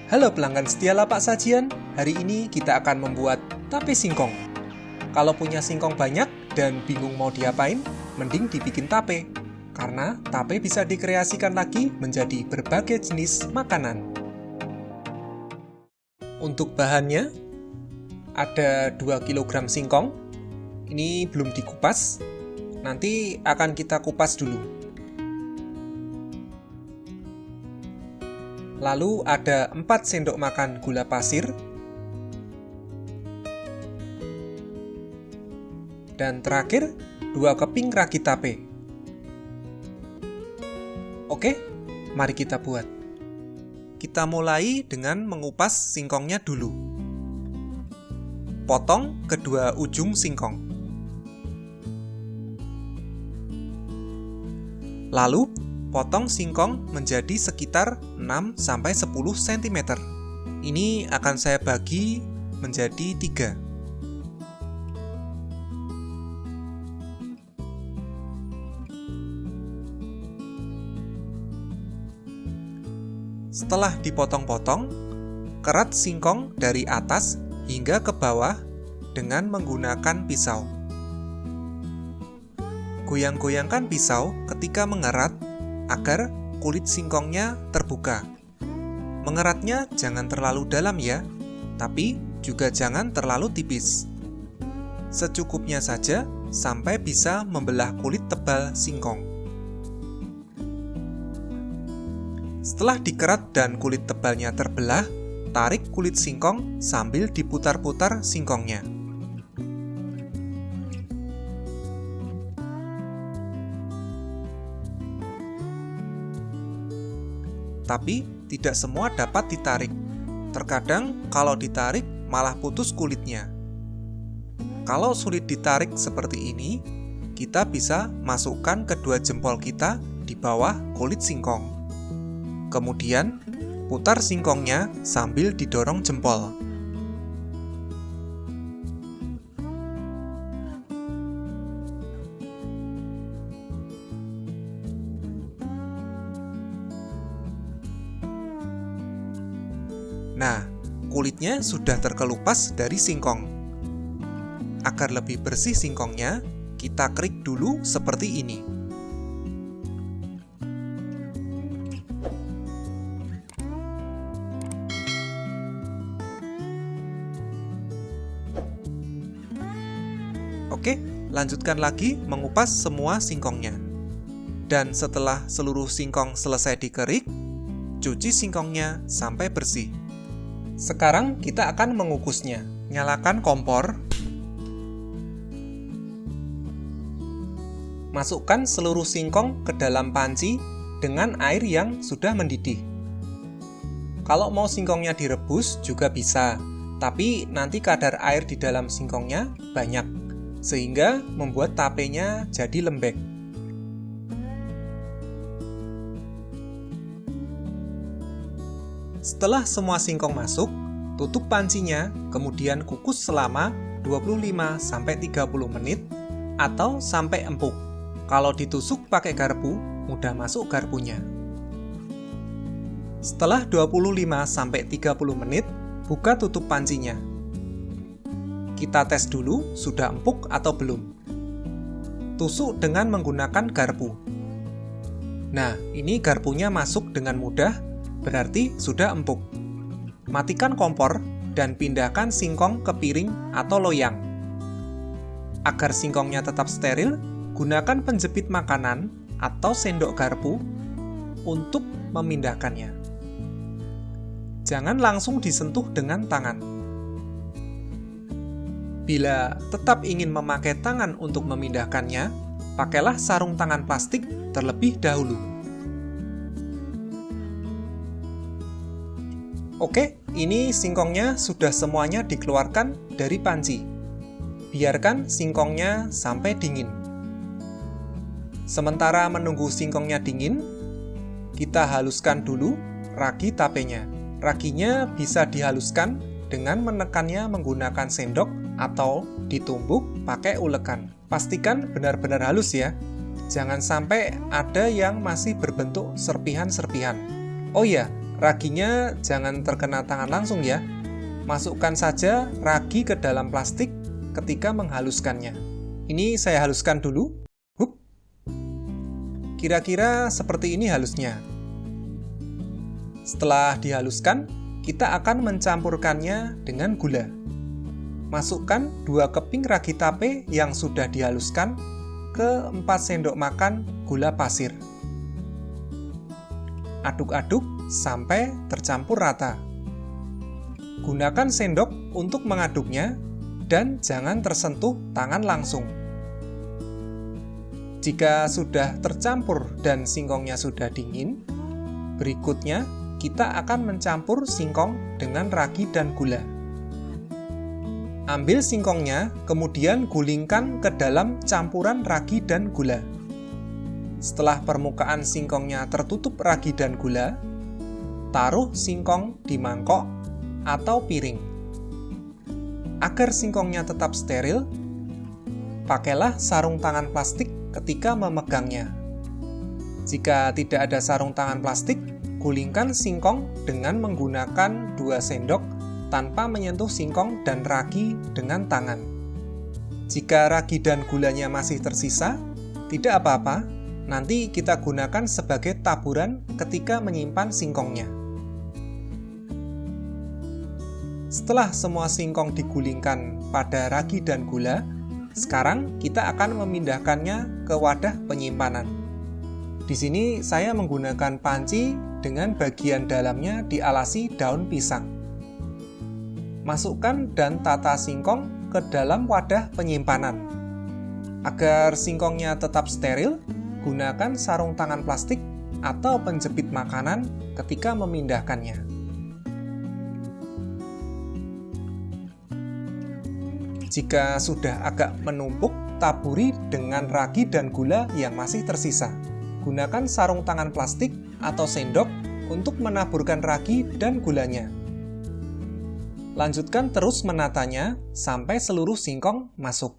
Halo pelanggan setia Lapak Sajian, hari ini kita akan membuat tape singkong. Kalau punya singkong banyak dan bingung mau diapain, mending dibikin tape. Karena tape bisa dikreasikan lagi menjadi berbagai jenis makanan. Untuk bahannya, ada 2 kg singkong. Ini belum dikupas, nanti akan kita kupas dulu. Lalu ada 4 sendok makan gula pasir. Dan terakhir, 2 keping ragi tape. Oke, mari kita buat. Kita mulai dengan mengupas singkongnya dulu. Potong kedua ujung singkong. Lalu, potong singkong menjadi sekitar 6-10 cm. Ini akan saya bagi menjadi 3. Setelah dipotong-potong, kerat singkong dari atas hingga ke bawah dengan menggunakan pisau. Goyang-goyangkan pisau ketika mengerat agar kulit singkongnya terbuka. Mengeratnya jangan terlalu dalam ya, tapi juga jangan terlalu tipis. Secukupnya saja sampai bisa membelah kulit tebal singkong. Setelah dikerat dan kulit tebalnya terbelah, tarik kulit singkong sambil diputar-putar singkongnya. Tapi tidak semua dapat ditarik. Terkadang kalau ditarik malah putus kulitnya. Kalau sulit ditarik seperti ini, kita bisa masukkan kedua jempol kita di bawah kulit singkong. Kemudian, putar singkongnya sambil didorong jempol. Nah, kulitnya sudah terkelupas dari singkong. Agar lebih bersih singkongnya, kita kerik dulu seperti ini. Oke, lanjutkan lagi mengupas semua singkongnya. Dan setelah seluruh singkong selesai dikerik, cuci singkongnya sampai bersih. Sekarang kita akan mengukusnya. Nyalakan kompor. Masukkan seluruh singkong ke dalam panci dengan air yang sudah mendidih. Kalau mau singkongnya direbus juga bisa, tapi nanti kadar air di dalam singkongnya banyak, sehingga membuat tapenya jadi lembek. Setelah semua singkong masuk, tutup pancinya, kemudian kukus selama 25-30 menit atau sampai empuk. Kalau ditusuk pakai garpu, mudah masuk garpunya. Setelah 25-30 menit, buka tutup pancinya. Kita tes dulu sudah empuk atau belum. Tusuk dengan menggunakan garpu. Nah, ini garpunya masuk dengan mudah, berarti sudah empuk. Matikan kompor dan pindahkan singkong ke piring atau loyang. Agar singkongnya tetap steril, gunakan penjepit makanan atau sendok garpu untuk memindahkannya. Jangan langsung disentuh dengan tangan. Bila tetap ingin memakai tangan untuk memindahkannya, pakailah sarung tangan plastik terlebih dahulu. Oke, ini singkongnya sudah semuanya dikeluarkan dari panci. Biarkan singkongnya sampai dingin. Sementara menunggu singkongnya dingin, kita haluskan dulu ragi tapenya. Raginya bisa dihaluskan dengan menekannya menggunakan sendok atau ditumbuk pakai ulekan. Pastikan benar-benar halus ya. Jangan sampai ada yang masih berbentuk serpihan-serpihan. Oh iya, Raginya jangan terkena tangan langsung ya. Masukkan saja ragi ke dalam plastik ketika menghaluskannya. Ini saya haluskan dulu. Hup. Kira-kira seperti ini halusnya. Setelah dihaluskan, kita akan mencampurkannya dengan gula. Masukkan 2 keping ragi tape yang sudah dihaluskan ke 4 sendok makan gula pasir. Aduk-aduk sampai tercampur rata. Gunakan sendok untuk mengaduknya dan jangan tersentuh tangan langsung. Jika sudah tercampur dan singkongnya sudah dingin, berikutnya kita akan mencampur singkong dengan ragi dan gula. Ambil singkongnya, kemudian gulingkan ke dalam campuran ragi dan gula. Setelah permukaan singkongnya tertutup ragi dan gula, taruh singkong di mangkok atau piring. Agar singkongnya tetap steril, pakailah sarung tangan plastik ketika memegangnya. Jika tidak ada sarung tangan plastik, gulingkan singkong dengan menggunakan 2 sendok tanpa menyentuh singkong dan ragi dengan tangan. Jika ragi dan gulanya masih tersisa, tidak apa-apa, nanti kita gunakan sebagai taburan ketika menyimpan singkongnya. Setelah semua singkong digulingkan pada ragi dan gula, sekarang kita akan memindahkannya ke wadah penyimpanan. Di sini saya menggunakan panci dengan bagian dalamnya dialasi daun pisang. Masukkan dan tata singkong ke dalam wadah penyimpanan. Agar singkongnya tetap steril, gunakan sarung tangan plastik atau penjepit makanan ketika memindahkannya. Jika sudah agak menumpuk, taburi dengan ragi dan gula yang masih tersisa. Gunakan sarung tangan plastik atau sendok untuk menaburkan ragi dan gulanya. Lanjutkan terus menatanya sampai seluruh singkong masuk.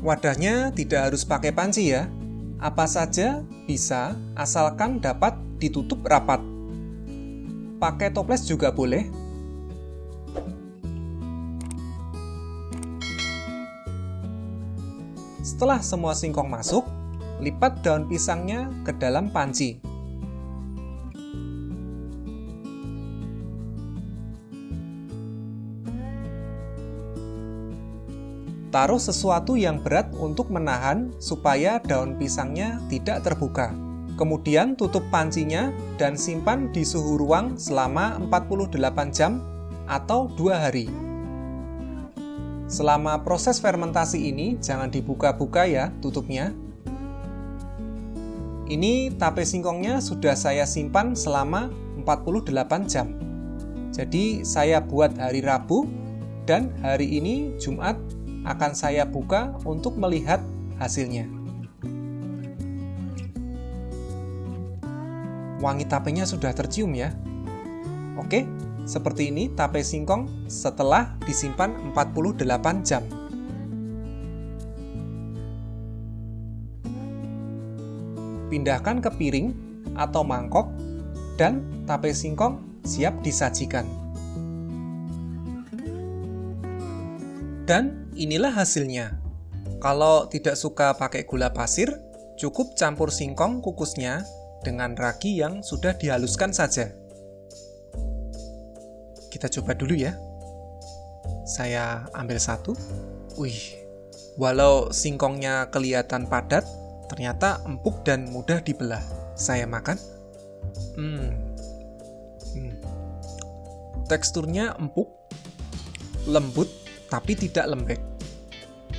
Wadahnya tidak harus pakai panci ya. Apa saja bisa, asalkan dapat ditutup rapat. Pakai toples juga boleh. Setelah semua singkong masuk, lipat daun pisangnya ke dalam panci. Taruh sesuatu yang berat untuk menahan supaya daun pisangnya tidak terbuka. Kemudian tutup pancinya dan simpan di suhu ruang selama 48 jam atau 2 hari. Selama proses fermentasi ini jangan dibuka-buka ya tutupnya. Ini tape singkongnya sudah saya simpan selama 48 jam. Jadi saya buat hari Rabu dan hari ini Jumat akan saya buka untuk melihat hasilnya. Wangi tapenya sudah tercium ya. Oke, seperti ini tape singkong setelah disimpan 48 jam. Pindahkan ke piring atau mangkok dan tape singkong siap disajikan. Dan inilah hasilnya. Kalau tidak suka pakai gula pasir, cukup campur singkong kukusnya dengan ragi yang sudah dihaluskan saja. Kita coba dulu ya. Saya ambil satu. Wih, walau singkongnya kelihatan padat, ternyata empuk dan mudah dibelah. Saya makan. Teksturnya empuk, lembut, tapi tidak lembek.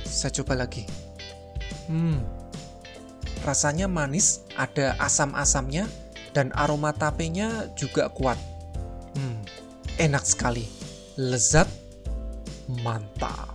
Saya coba lagi. Rasanya manis, ada asam-asamnya, dan aroma tapenya juga kuat. Enak sekali, lezat, mantap.